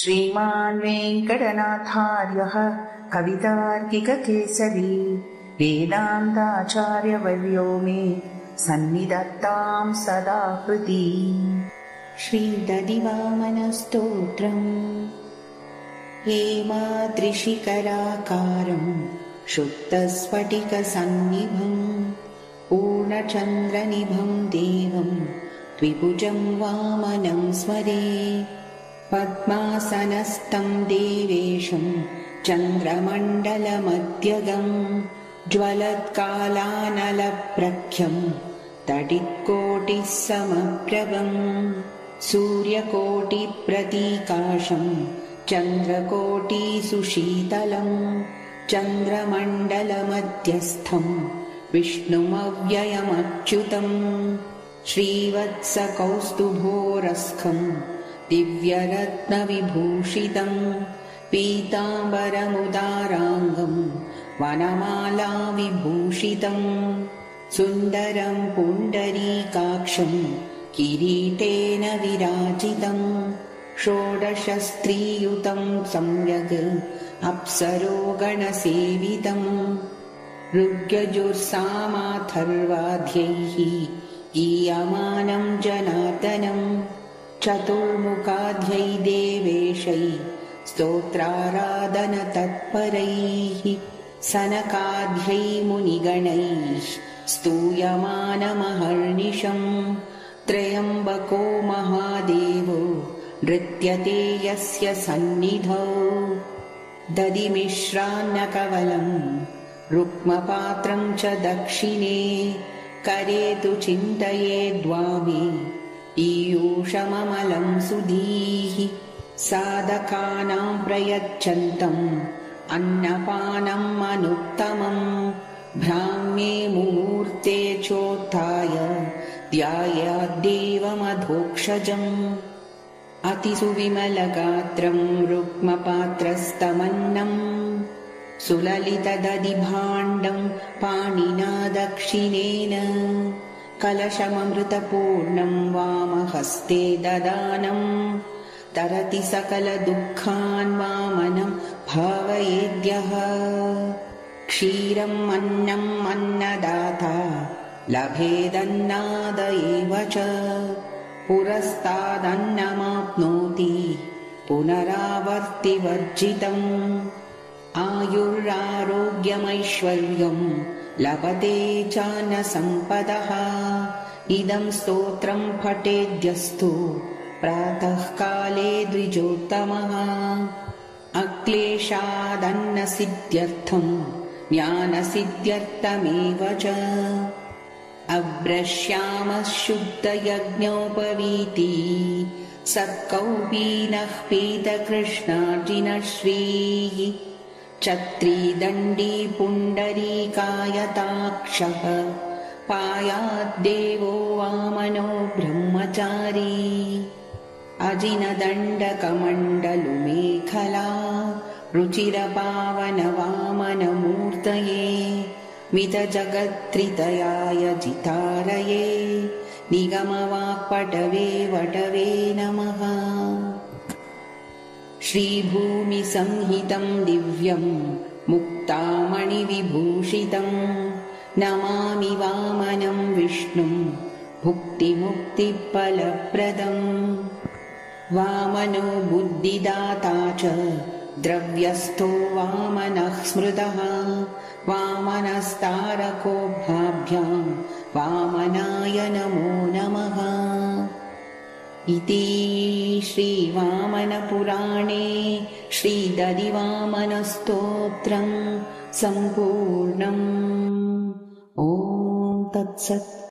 श्रीमान् वेङ्कटनाथार्यः कवितार्किककेसरी वेदान्ताचार्यवर्यो मे सन्निधत्तां सदा हृदि। श्रीदधिवामनस्तोत्रम्। हेमाद्रिशिखराकारं शुद्धस्फटिकसन्निभं पूर्णचन्द्रनिभं देवं द्विभुजं वामनं स्मरे। पद्मासनस्थं देवेशं चन्द्रमण्डलमध्यगं ज्वलत्कालानलप्रख्यं तडित्कोटिः समप्रभं सूर्यकोटिप्रतीकाशं चन्द्रकोटिसुशीतलं चन्द्रमण्डलमध्यस्थं विष्णुमव्ययमच्युतं श्रीवत्सकौस्तुभोरस्कं दिव्यरत्नविभूषितं पीताम्बरमुदाराङ्गं वनमालाविभूषितं सुन्दरं पुण्डरीकाक्षं किरीटेन विराजितं षोडशस्त्रीयुतं सम्यग् अप्सरोगणसेवितं ऋग्यजुर्सामाथर्वाद्यैः गीयमानं जनार्दनं चतुर्मुखाद्यै देवेशै स्तोत्राराधनतत्परैः सनकाद्यै मुनिगणैः स्तूयमानमहर्निशम् त्र्यम्बको महादेवो नृत्यते यस्य सन्निधौ दधिमिश्रान्नकवलं रुक्मपात्रं च दक्षिणे करे तु चिन्तयेद्वामे पीयूषममलं सुधीः साधकानां प्रयच्छन्तम् अन्नपानम् अनुत्तमं ब्राह्मे मुहूर्ते चोत्थाय ध्यायाद्देवमधोक्षजम् अतिसुविमलगात्रं रुक्मपात्रस्तमन्नं सुललितदधिभाण्डं पाणिना दक्षिणेन कलशममृतपूर्णं वामहस्ते ददानं तरति सकलदुःखान् वामनं भावयेद्यः क्षीरम् अन्नम् अन्नदाता लभेदन्नाद एव च पुरस्तादन्नमाप्नोति पुनरावर्तिवर्जितम् आयुरारोग्यमैश्वर्यं लभते च न सम्पदः इदं स्तोत्रं पठेद्यस्तु प्रातःकाले द्विजोत्तमः अक्लेशादन्नसिद्ध्यर्थं ज्ञानसिद्ध्यर्थमेव च अभ्रश्यामः शुद्धयज्ञोपवीति सत्कौपीनः पीतकृष्णार्जिनश्रीः छत्रीदण्डी पुण्डरीकायताक्षः पायाद्देवो वामनो ब्रह्मचारी अजिनदण्डकमण्डलुमेखला रुचिरपावनवामनमूर्तये मितजगत्त्रितयाय जितारये निगमवाक्पटवे वटवे नमः। श्रीभूमिसंहितं दिव्यं मुक्तामणिविभूषितं नमामि वामनं विष्णुं भुक्तिमुक्तिफलप्रदम् वामनो बुद्धिदाता च द्रव्यस्थो वामनः स्मृतः वामनस्तारको भाभ्यां वामनाय नमो नमः। इति श्रीवामनपुराणे श्रीदधिवामनस्तोत्रं सम्पूर्णम्। ॐ तत्सत्।